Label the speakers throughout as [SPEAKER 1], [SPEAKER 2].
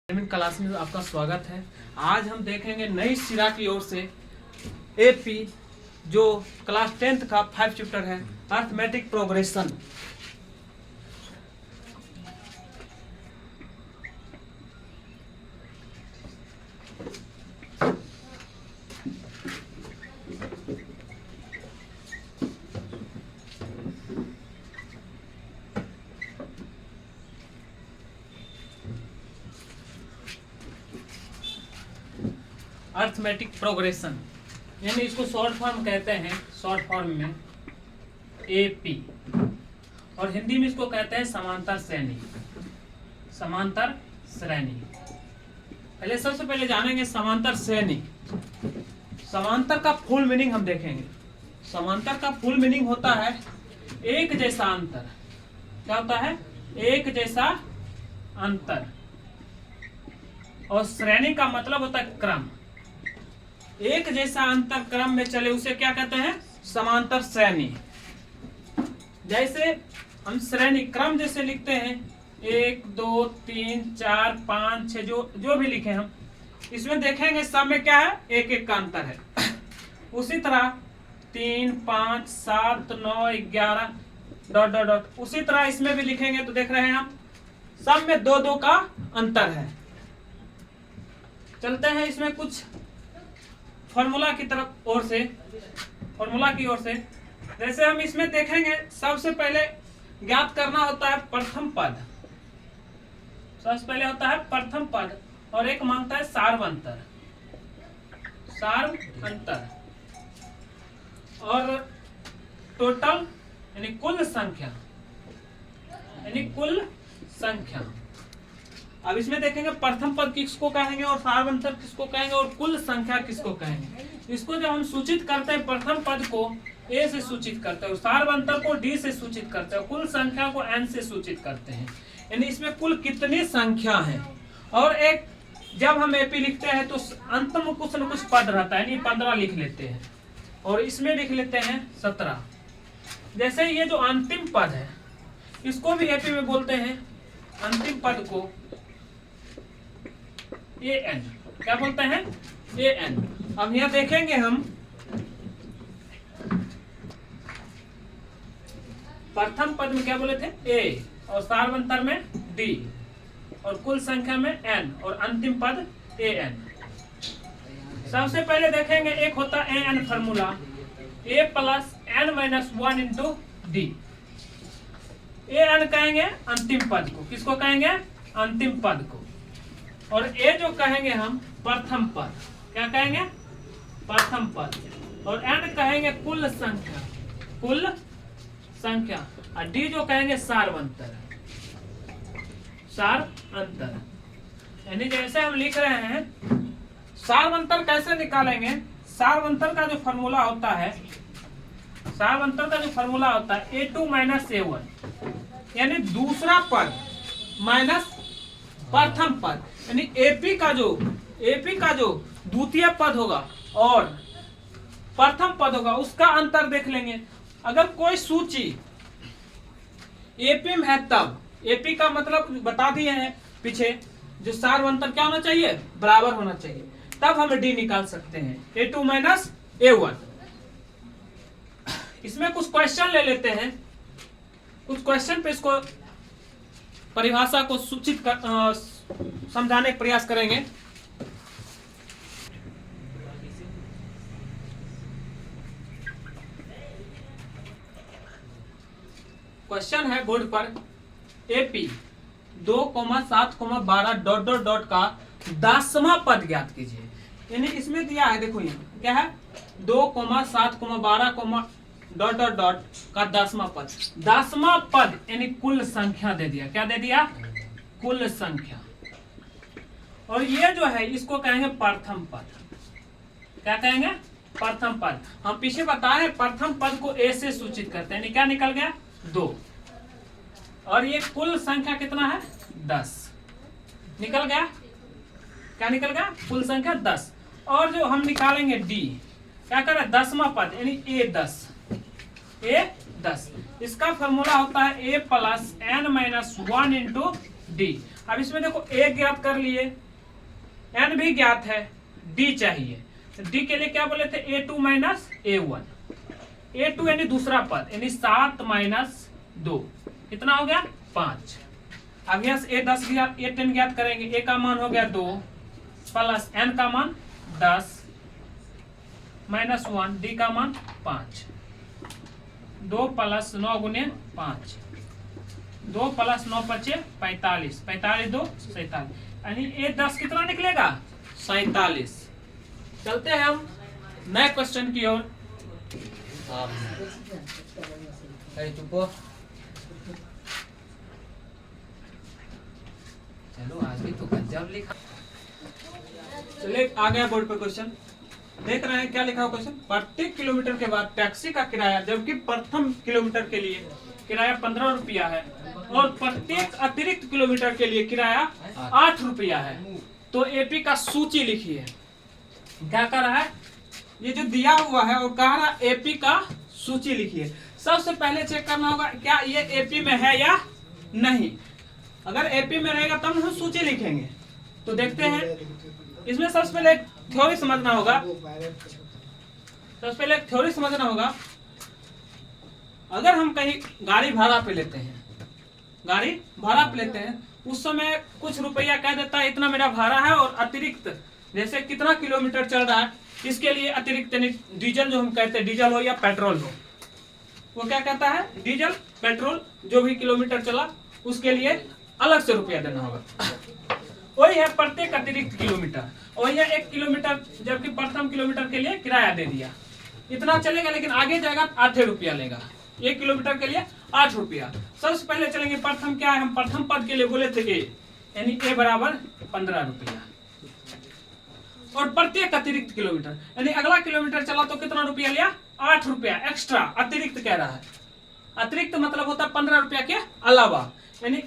[SPEAKER 1] Class में आपका स्वागत है। आज हम देखेंगे नई सिरा की ओर से एपी जो क्लास 10th का 5 चैप्टर है अर्थमेटिक प्रोग्रेशन। अर्थमेटिक प्रोग्रेशन यानी इसको शॉर्ट फॉर्म कहते हैं, शॉर्ट फॉर्म में एपी, और हिंदी में इसको कहते हैं समांतर श्रेणी। समांतर श्रेणी पहले सबसे पहले जानेंगे समांतर श्रेणी। समांतर का फुल मीनिंग हम देखेंगे। समांतर का फुल मीनिंग होता है एक जैसा अंतर। क्या होता है? एक जैसा अंतर। और श्रेणी का मतलब होता है क्रम। एक जैसा अंतर क्रम में चले उसे क्या कहते हैं? समांतर श्रेणी। जैसे हम श्रेणी क्रम जैसे लिखते हैं 1 2 3 4 5 6 जो भी लिखे हम, इसमें देखेंगे सब में क्या है? एक एक का अंतर है। उसी तरह 3 5 7 9 11 डॉट डॉट डॉट, उसी तरह इसमें भी लिखेंगे तो देख रहे हैं हम सब में 2 2 का अंतर है। चलते हैं इसमें कुछ फॉर्मूला की तरफ ओर से, फॉर्मूला की ओर से। जैसे हम इसमें देखेंगे सबसे पहले ज्ञात करना होता है प्रथम पद। सबसे पहले होता है प्रथम पद और एक मांगता है सार्वंतर। सार्वंतर और टोटल यानी कुल संख्या, यानी कुल संख्या। अब इसमें देखेंगे प्रथम पद किसको कहेंगे और सार्वंतर किसको कहेंगे और कुल संख्या किसको कहेंगे। इसको जब हम सूचित करते हैं, प्रथम पद को ए से सूचित करते हैं, सार्वंतर को डी से सूचित करते हैं, कुल संख्या को एन से सूचित करते हैं। यानी इसमें कुल कितनी संख्या है। और एक जब हम एपी लिखते हैं तो अंत में कुछ न कुछ पद रहता है, यानी 15 लिख लेते हैं और इसमें लिख लेते हैं 17। जैसे ये जो अंतिम पद है इसको भी एपी में बोलते हैं, अंतिम पद को ए एन। क्या बोलते हैं? A N. अब यहां देखेंगे हम प्रथम पद में क्या बोले थे? ए, और सार्वंतर में डी, और कुल संख्या में एन, और अंतिम पद ए एन। सबसे पहले देखेंगे एक होता है a n formula, a plus N minus 1 into d. A n कहेंगे अंतिम पद को। किसको कहेंगे? अंतिम पद को। और ए जो कहेंगे हम प्रथम पद। क्या कहेंगे? प्रथम पद। और एन कहेंगे कुल संख्या, कुल संख्या। और डी जो कहेंगे सार्वंतर, सार्वंतर। यानी जैसे हम लिख रहे हैं सार्वंतर कैसे निकालेंगे? सार्वंतर का जो फॉर्मूला होता है, सार्वंतर का जो फॉर्मूला होता है A2 माइनस A1, यानी दूसरा पद माइनस प्रथम पद। यानी एपी का जो द्वितीय पद होगा और प्रथम पद होगा उसका अंतर देख लेंगे। अगर कोई सूची एपी में है तब, एपी का मतलब बता दिए हैं पीछे, जो सार्वंतर क्या होना चाहिए? बराबर होना चाहिए, तब हम डी निकाल सकते हैं। A2 minus A1। इसमें कुछ क्वेश्चन ले लेते हैं, कुछ क्वेश्चन पे इसको परिभाषा को सूचित कर समझाने का प्रयास करेंगे। क्वेश्चन है बोर्ड पर, एपी 2,7,12 डॉट डॉट डॉट का 10वां पद ज्ञात कीजिए। यानी इसमें दिया है, देखो यहाँ क्या है? 2,7,12 डॉट डॉट डॉट का 10वां पद। 10वां पद यानी कुल संख्या दे दिया। क्या दे दिया? कुल संख्या। और ये जो है इसको कहेंगे प्रथम पद। क्या कहेंगे? प्रथम पद। हम पीछे बताए प्रथम पद को ए से सूचित करते हैं। क्या निकल गया? 2। और ये कुल संख्या कितना है? 10 निकल गया। क्या निकल गया? कुल संख्या 10। और जो हम निकालेंगे डी, क्या करें? 10वां पद यानी A10। A10 इसका फॉर्मूला होता है A plus N minus 1 into D. अब इसमें देखो ए ज्ञात कर लिए, एन भी ज्ञात है, डी चाहिए। तो डी के लिए क्या बोले थे, A2 माइनस A1। A2 यानी दूसरा पद, यानी 7 माइनस 2 कितना हो गया 5। अब यहाँ से A10 ज्ञात, A10 ज्ञात करेंगे। A का मान हो गया 2 प्लस N का मान 10 माइनस 1, D का मान 5। 2 प्लस 9 गुने 5, 2 प्लस 9 बचे 45, 45 2 47, यानी A10 कितना निकलेगा 47। चलते हैं हम नए क्वेश्चन की ओर। चलो आज भी तो गजब लिखा। चलिए आ गया बोर्ड पे क्वेश्चन, देख रहे हैं क्या लिखा हुआ क्वेश्चन। प्रत्येक किलोमीटर के बाद टैक्सी का किराया, जबकि प्रथम किलोमीटर के लिए किराया 15 रुपया है और प्रत्येक अतिरिक्त किलोमीटर के लिए किराया 8 रुपया है, तो एपी का सूची लिखिए। क्या कर रहा है, ये जो दिया हुआ है वो कह रहा है एपी का सूची लिखिए। सबसे पहले चेक करना होगा क्या ये एपी में है या नहीं। अगर एपी में रहेगा तब हम सूची लिखेंगे। तो देखते हैं, इसमें सबसे पहले एक थ्योरी समझना होगा। सबसे पहले एक थ्योरी समझना होगा। अगर हम कहीं गाड़ी भाड़ा पे लेते हैं, गाड़ी भाड़ा पे लेते हैं, उस समय कुछ रुपया कह देता है इतना मेरा भाड़ा है, और अतिरिक्त जैसे कितना किलोमीटर चल रहा है इसके लिए अतिरिक्त डीजल, जो हम कहते हैं डीजल हो या पेट्रोल हो, वो क्या कहता है डीजल पेट्रोल जो भी किलोमीटर चला उसके लिए अलग से रुपया देना होगा। वही है प्रत्येक अतिरिक्त किलोमीटर, वही है 1 किलोमीटर, जबकि प्रथम किलोमीटर के लिए किराया दे दिया इतना चलेगा, लेकिन आगे जाएगा 8 रुपया लेगा। 1 किलोमीटर के लिए 8 रुपया। सबसे पहले चलेंगे प्रथम, क्या है हम प्रथम पद के लिए बोले थे ए, यानी ए बराबर 15 रुपया, और प्रत्येक अतिरिक्त किलोमीटर यानी अगला किलोमीटर चला तो कितना रुपया लिया 8 रुपया एक्स्ट्रा, अतिरिक्त कह रहा है। अतिरिक्त मतलब होता है 15 रुपया के अलावा, यानी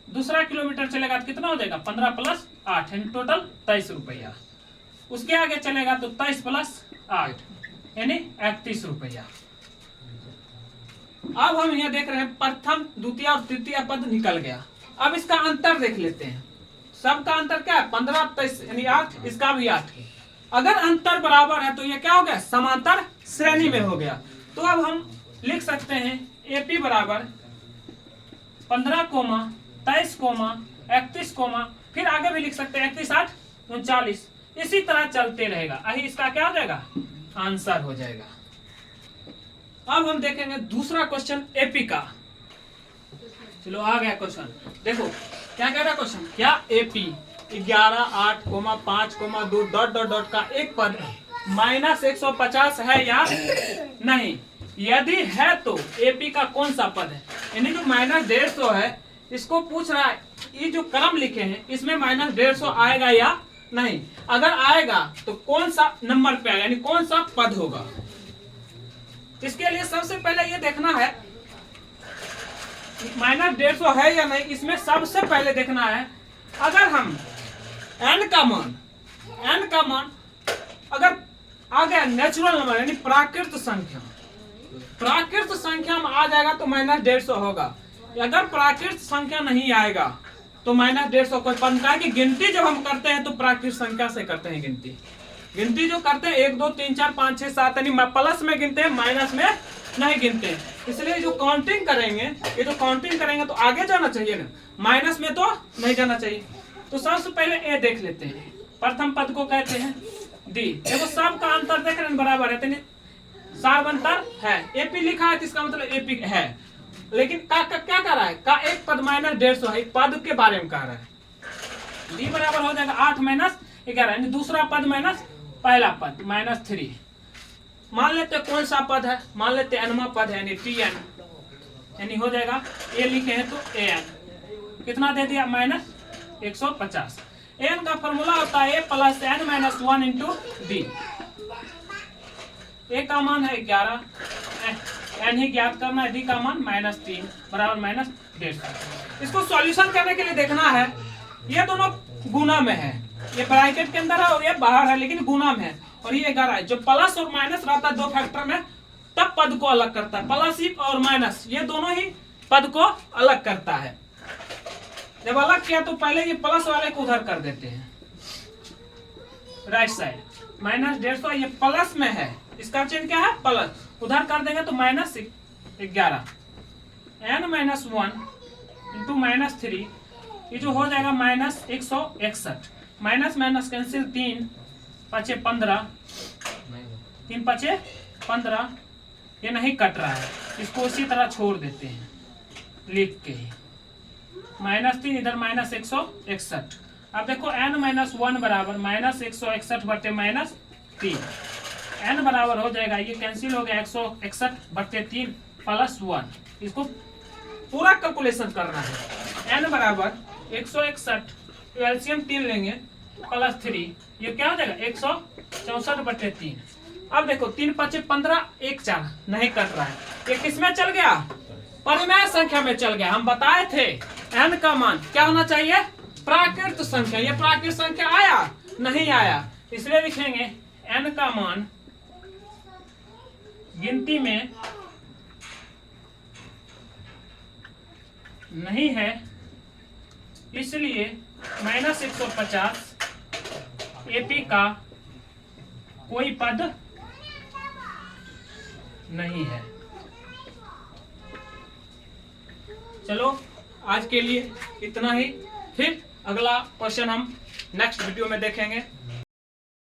[SPEAKER 1] दूसरा किलोमीटर चलेगा तो कितना हो जाएगा 15 प्लस 8 यानी टोटल 23 रुपया। उसके आगे चलेगा तो 23 प्लस 8 यानी 31 रुपया। अब हम यहाँ देख रहे हैं प्रथम द्वितीय और तृतीय पद निकल गया। अब इसका अंतर देख लेते हैं। सबका अंतर क्या है 15 23 यानी 8, इसका भी 8। अगर अंतर बराबर है तो ये क्या हो गया समांतर श्रेणी में हो गया। तो अब हम लिख सकते हैं एपी बराबर 15, 23, 31, फिर आगे भी लिख सकते हैं 31, 8, 39। इसी तरह चलते रहेगा। अही इसका क्या हो जाएगा आंसर हो जाएगा। अब हम देखेंगे दूसरा क्वेश्चन एपी का। चलो आ गया क्वेश्चन, देखो क्या कह रहा है क्वेश्चन, क्या एपी 11, 8, 5, 2 डॉट डॉट डॉट का एक पद माइनस 150 है या नहीं। यदि है तो एपी का कौन सा पद है, यानी जो माइनस 150 है इसको पूछ रहा है। ये जो क्रम लिखे हैं इसमें माइनस 150 आएगा या नहीं। अगर आएगा तो कौन सा नंबर पे आएगा, यानी कौन सा पद होगा। इसके लिए सबसे पहले ये देखना है माइनस 150 है या नहीं। इसमें सबसे पहले देखना है अगर हम n का मान अगर आ गया नेचुरल नंबर यानी प्राकृत संख्या, प्राकृत संख्या में आ जाएगा तो माइनस 150 होगा। अगर प्राकृत संख्या नहीं आएगा तो माइनस 150 कोई बनता है कि गिनती जब हम करते हैं तो प्राकृत संख्या से करते हैं। गिनती जो करते हैं 1 2 3 4 5 6 7 यानी प्लस में गिनते हैं, माइनस में नहीं गिनते हैं। इसलिए जो काउंटिंग करेंगे, ये जो काउंटिंग करेंगे तो आगे जाना चाहिए ना, माइनस में तो नहीं जाना चाहिए। तो सबसे पहले ए देख लेते हैं, प्रथम पद को कहते हैं डी। देखो सब का अंतर देख रहे हैं बराबर है, सार अंतर है। एपी लिखा है तो इसका मतलब एपी है, लेकिन का क्या कह रहा है का एक पद माइनस 150 है, पद के बारे में कह रहा है। डी बराबर हो जाएगा 8 माइनस 11 यानी दूसरा पद माइनस पहला पद माइनस 3। मान लेते कौन सा पद है, मान लेते एनवा पद है यानी टीएन, यानी हो जाएगा ए लिखे हैं तो एन कितना दे दिया माइनस 150। एन का फॉर्मूला होता है a plus N minus 1 into d. A का मान है 11, एन ही ज्ञात करना है, डी का मान माइनस 3 बराबर माइनस 150। इसको सॉल्यूशन करने के लिए देखना है ये दोनों गुना में है, ये ब्रैकेट के अंदर है और ये बाहर है लेकिन गुना में है, और ये 11 है। जो प्लस और माइनस रहता है दो फैक्टर में तब पद को अलग करता है। प्लस ही और माइनस ये दोनों ही पद को अलग करता है। जब अलग किया तो पहले ये प्लस वाले को उधर कर देते हैं, राइट साइड -150 ये प्लस में है, इसका चिन्ह क्या है प्लस, उधर कर देंगे तो -11 n-1 इंटू -3 ये जो हो जाएगा -161, माइनस माइनस कैंसिल 3 5 15 3 5 15 ये नहीं कट रहा है, इसको इसी तरह छोड़ देते हैं लिख के ही, -3 इधर -161। अब देखो n-1 बराबर -161 बटे -3, n बराबर हो जाएगा, ये कैंसिल हो गया 161 बटे 3 प्लस 1, इसको पूरा कैलकुलेशन करना है। n बराबर 161 एलसीएम 3 लेंगे प्लस 3, ये क्या हो जाएगा 164 बटे 3। अब देखो 3 5 15 1 4 नहीं कट रहा है, ये किस में चल गया, परिमेय संख्या में चल गया। हम बताए थे n का मान क्या होना चाहिए, प्राकृत संख्या, ये प्राकृत संख्या आया नहीं आया, इसलिए लिखेंगे n का मान गिनती में नहीं है, इसलिए -150 एपी का कोई पद नहीं है। चलो आज के लिए इतना ही, फिर अगला क्वेश्चन हम नेक्स्ट वीडियो में देखेंगे।